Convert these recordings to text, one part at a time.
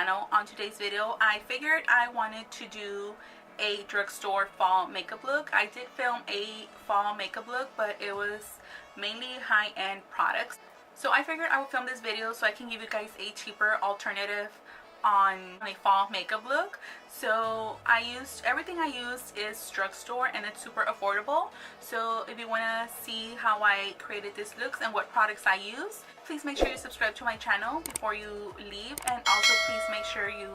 channel. On today's video, I figured I wanted to do a drugstore fall makeup look. I did film a fall makeup look, but it was mainly high-end products. So I figured I would film this video so I can give you guys a cheaper alternative on a fall makeup look. So everything I used is drugstore, and it's super affordable. So if you want to see how I created this looks and what products I use, please make sure you subscribe to my channel before you leave, and also please make sure you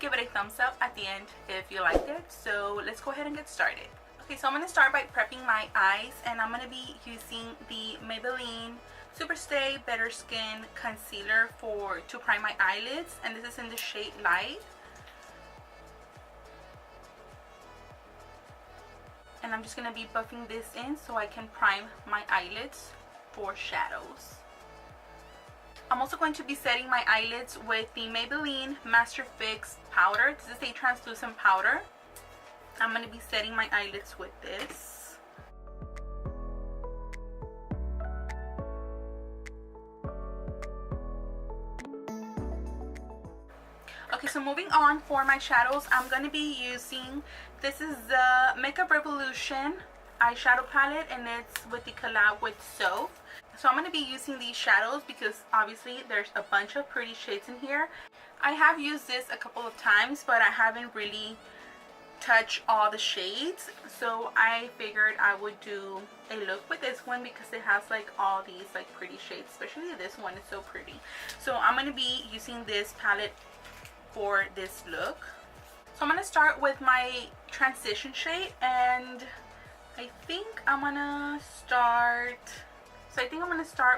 give it a thumbs up at the end if you liked it. So let's go ahead and get started. Okay, so I'm going to start by prepping my eyes, and I'm going to be using the Maybelline Superstay Better Skin Concealer to prime my eyelids, and this is in the shade Light. And I'm just going to be buffing this in so I can prime my eyelids for shadows. I'm also going to be setting my eyelids with the Maybelline Master Fix powder. This is a translucent powder. I'm going to be setting my eyelids with this. Okay, so moving on for my shadows, I'm going to be using, this is the Makeup Revolution eyeshadow palette, and it's with the collab with Soap. So I'm going to be using these shadows because obviously there's a bunch of pretty shades in here. I have used this a couple of times, but I haven't really touched all the shades. So I figured I would do a look with this one because it has like all these like pretty shades, especially this one is so pretty. So I'm going to be using this palette for this look. So I'm going to start with my transition shade, and I think I'm going to start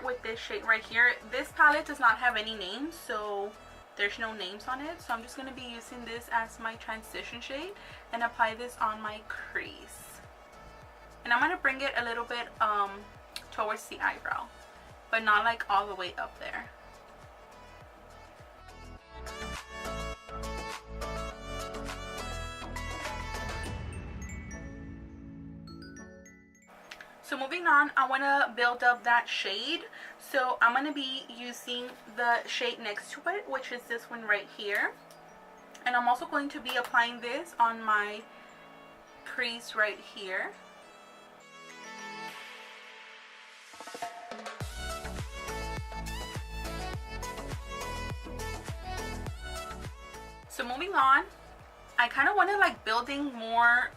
with this shade right here. This palette does not have any names, so there's no names on it. So I'm just going to be using this as my transition shade and apply this on my crease. And I'm going to bring it a little bit towards the eyebrow, but not like all the way up there. So moving on, I want to build up that shade. So I'm going to be using the shade next to it, which is this one right here. And I'm also going to be applying this on my crease right here. So moving on, I kind of want to like building more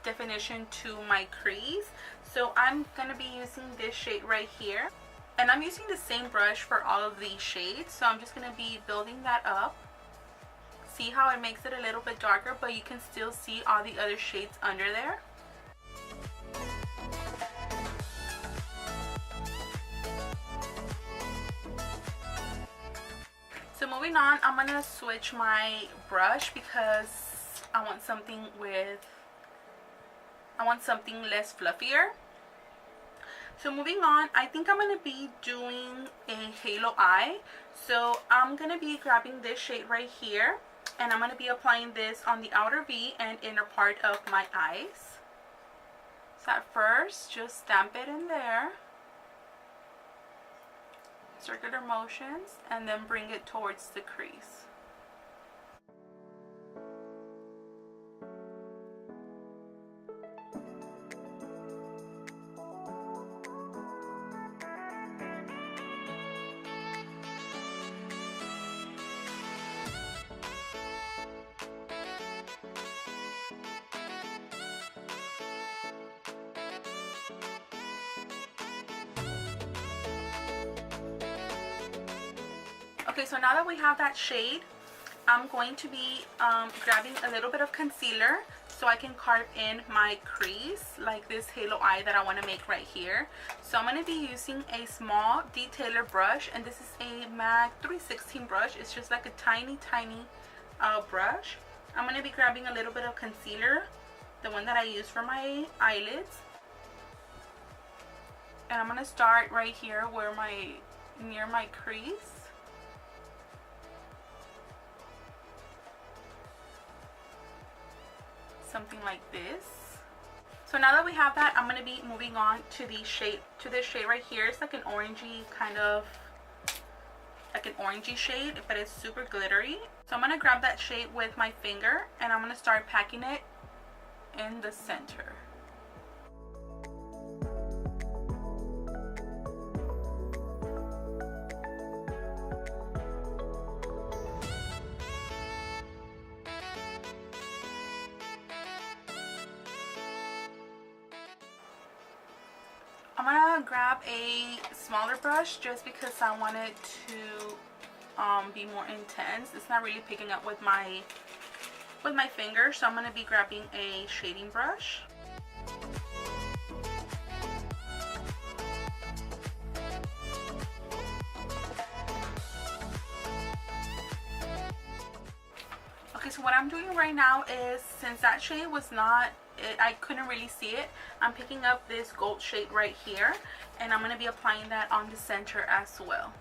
definition to my crease. So I'm going to be using this shade right here, and I'm using the same brush for all of these shades. So I'm just going to be building that up. See how it makes it a little bit darker, but you can still see all the other shades under there. So moving on, I'm going to switch my brush because I want something less fluffier. So moving on, I think I'm going to be doing a halo eye. So I'm going to be grabbing this shade right here, and I'm going to be applying this on the outer V and inner part of my eyes. So at first, just stamp it in there, circular motions, and then bring it towards the crease. Okay, so now that we have that shade, I'm going to be grabbing a little bit of concealer so I can carve in my crease, like this halo eye that I want to make right here. So I'm going to be using a small detailer brush, and this is a MAC 316 brush. It's just like a tiny brush. I'm going to be grabbing a little bit of concealer, the one that I use for my eyelids, and I'm going to start right here where near my crease. Something like this. So now that we have that, I'm going to be moving on to this shade right here. It's like an orangey kind of, like an orangey shade, but it's super glittery. So I'm going to grab that shade with my finger and I'm going to start packing it in the center. I'm gonna grab a smaller brush just because I want it to be more intense. It's not really picking up with my finger, so I'm gonna be grabbing a shading brush. Okay, so what I'm doing right now is, since that shade was not, I couldn't really see it, I'm picking up this gold shade right here and I'm going to be applying that on the center as well.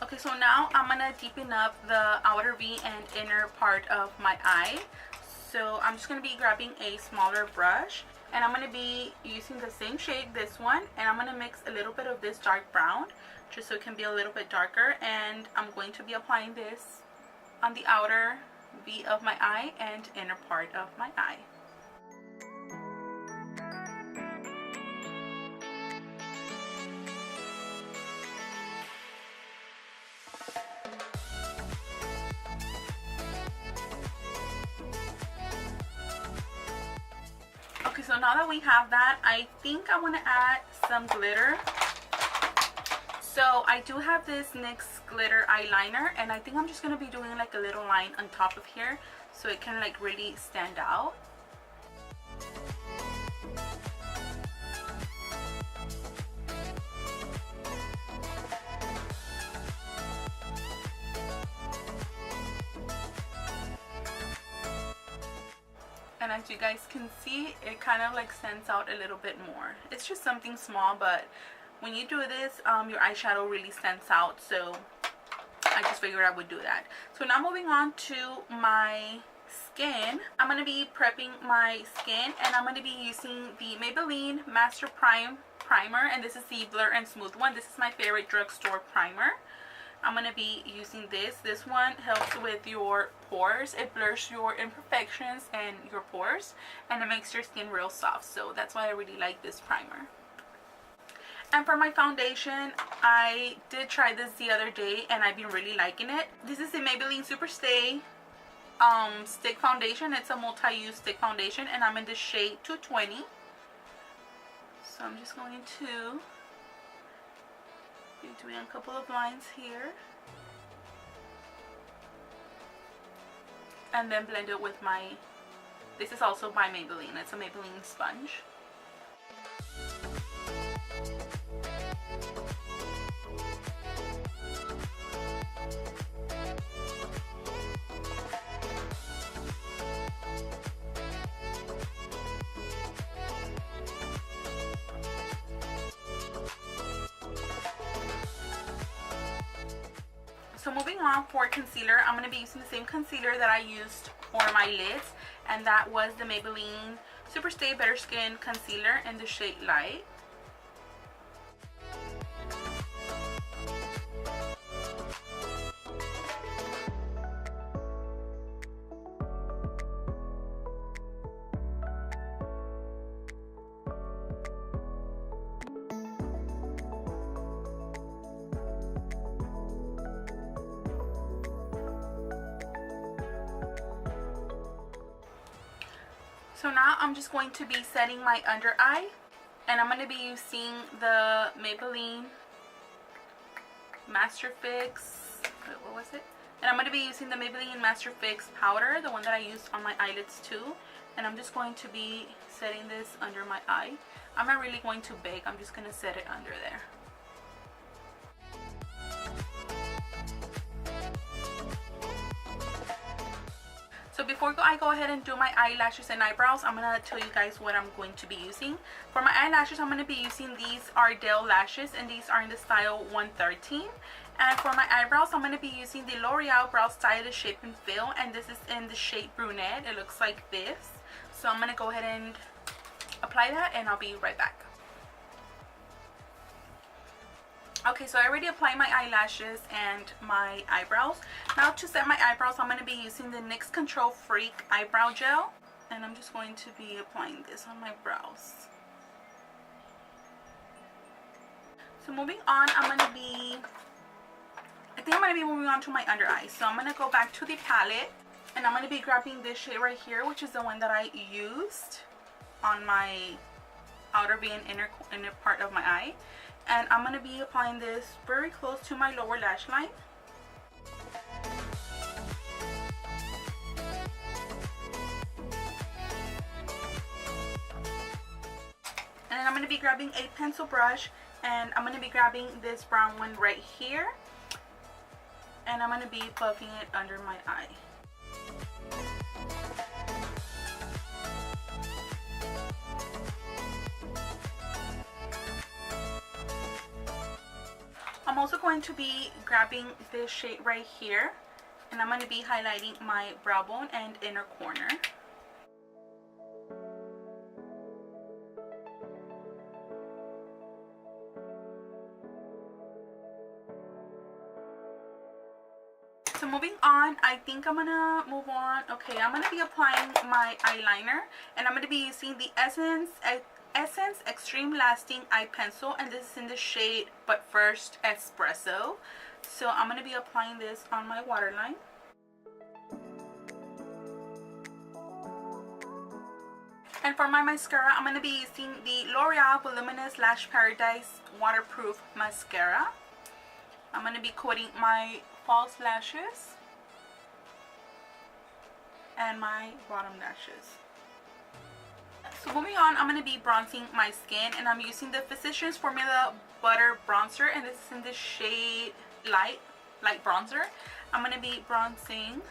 Okay, so now I'm going to deepen up the outer V and inner part of my eye. So I'm just going to be grabbing a smaller brush and I'm going to be using the same shade, this one, and I'm going to mix a little bit of this dark brown just so it can be a little bit darker, and I'm going to be applying this on the outer V of my eye and inner part of my eye. Okay, so now that we have that, I think I want to add some glitter. So I do have this NYX glitter eyeliner and I think I'm just going to be doing like a little line on top of here so it can like really stand out. And as you guys can see, it kind of like stands out a little bit more. It's just something small, but when you do this, your eyeshadow really stands out, so I just figured I would do that. So now moving on to my skin, I'm going to be prepping my skin and I'm going to be using the Maybelline Master Primer, and this is the Blur and Smooth one. This is my favorite drugstore primer. I'm going to be using this. This one helps with your pores. It blurs your imperfections and your pores, and it makes your skin real soft, so that's why I really like this primer. And for my foundation, I did try this the other day and I've been really liking it. This is the Maybelline Superstay stick foundation. It's a multi-use stick foundation and I'm in the shade 220. So I'm just going to be doing a couple of lines here. And then blend it with my, this is also by Maybelline. It's a Maybelline sponge. So moving on for concealer, I'm going to be using the same concealer that I used for my lids, and that was the Maybelline Superstay Better Skin Concealer in the shade Light. So now I'm just going to be setting my under eye, and I'm going to be using the Maybelline Master Fix, what was it? And I'm going to be using the Maybelline Master Fix powder, the one that I used on my eyelids too. And I'm just going to be setting this under my eye. I'm not really going to bake, I'm just going to set it under there. So before I go ahead and do my eyelashes and eyebrows, I'm going to tell you guys what I'm going to be using. For my eyelashes, I'm going to be using these Ardell lashes, and these are in the style 113. And for my eyebrows, I'm going to be using the L'Oreal Brow Stylist Shape and Fill, and this is in the shade Brunette. It looks like this. So I'm going to go ahead and apply that, and I'll be right back. Okay, so I already applied my eyelashes and my eyebrows. Now to set my eyebrows, I'm going to be using the NYX Control Freak Eyebrow Gel. And I'm just going to be applying this on my brows. So moving on, I think I'm going to be moving on to my under eyes. So I'm going to go back to the palette. And I'm going to be grabbing this shade right here, which is the one that I used on my outer V and inner part of my eye. And I'm going to be applying this very close to my lower lash line. And then I'm going to be grabbing a pencil brush, and I'm going to be grabbing this brown one right here. And I'm going to be buffing it under my eye. I'm also going to be grabbing this shade right here, and I'm going to be highlighting my brow bone and inner corner. So moving on, I think I'm going to move on. Okay, I'm going to be applying my eyeliner, and I'm going to be using the Essence Extreme Lasting Eye Pencil, and this is in the shade But First Espresso. So I'm going to be applying this on my waterline. And for my mascara, I'm going to be using the L'Oreal Voluminous Lash Paradise Waterproof Mascara. I'm going to be coating my false lashes and my bottom lashes. So moving on, I'm going to be bronzing my skin, and I'm using the Physicians Formula Butter Bronzer, and this is in the shade Light Bronzer. I'm going to be bronzing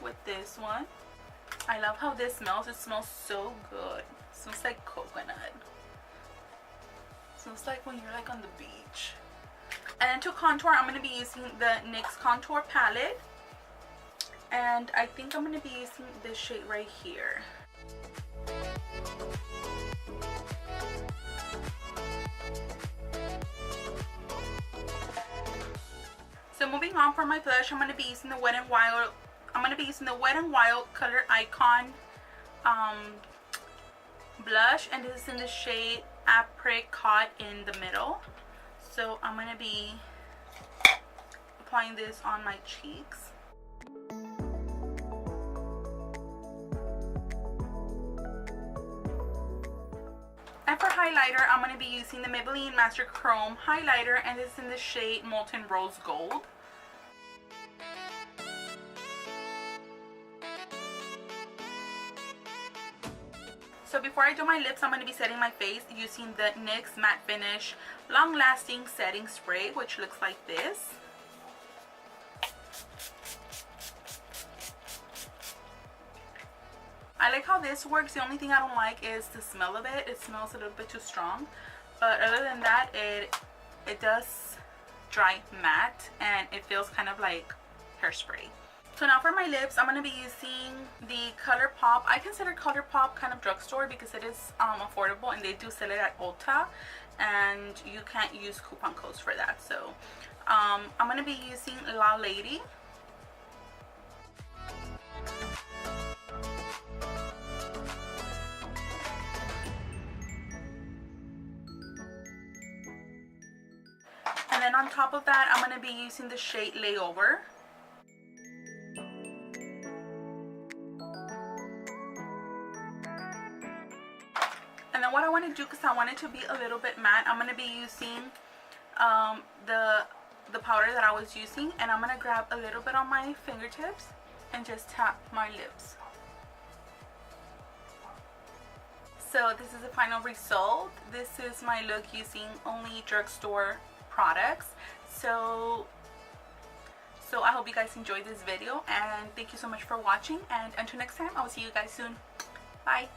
with this one. I love how this smells. It smells so good. It smells like coconut. It smells like when you're like on the beach. And then to contour, I'm going to be using the NYX Contour Palette. And I think I'm going to be using this shade right here. So moving on, for my blush, I'm going to be using the Wet n Wild. I'm going to be using the Wet n Wild Color Icon blush, and this is in the shade Apricot in the middle. So I'm going to be applying this on my cheeks. And for highlighter, I'm going to be using the Maybelline Master Chrome highlighter, and this is in the shade Molten Rose Gold. So before I do my lips, I'm going to be setting my face using the NYX Matte Finish Long Lasting Setting Spray, which looks like this. I like how this works. The only thing I don't like is the smell of it. It smells a little bit too strong. But other than that, it does dry matte, and it feels kind of like hairspray. So now for my lips, I'm going to be using the ColourPop. I consider ColourPop kind of drugstore because it is affordable, and they do sell it at Ulta, and you can't use coupon codes for that. So I'm going to be using La Lady. And then on top of that, I'm going to be using the shade Layover. And then what I want to do, because I want it to be a little bit matte, I'm going to be using the powder that I was using, and I'm going to grab a little bit on my fingertips and just tap my lips. So this is the final result. This is my look using only drugstore products. So I hope you guys enjoyed this video, and thank you so much for watching, and until next time, I will see you guys soon. Bye.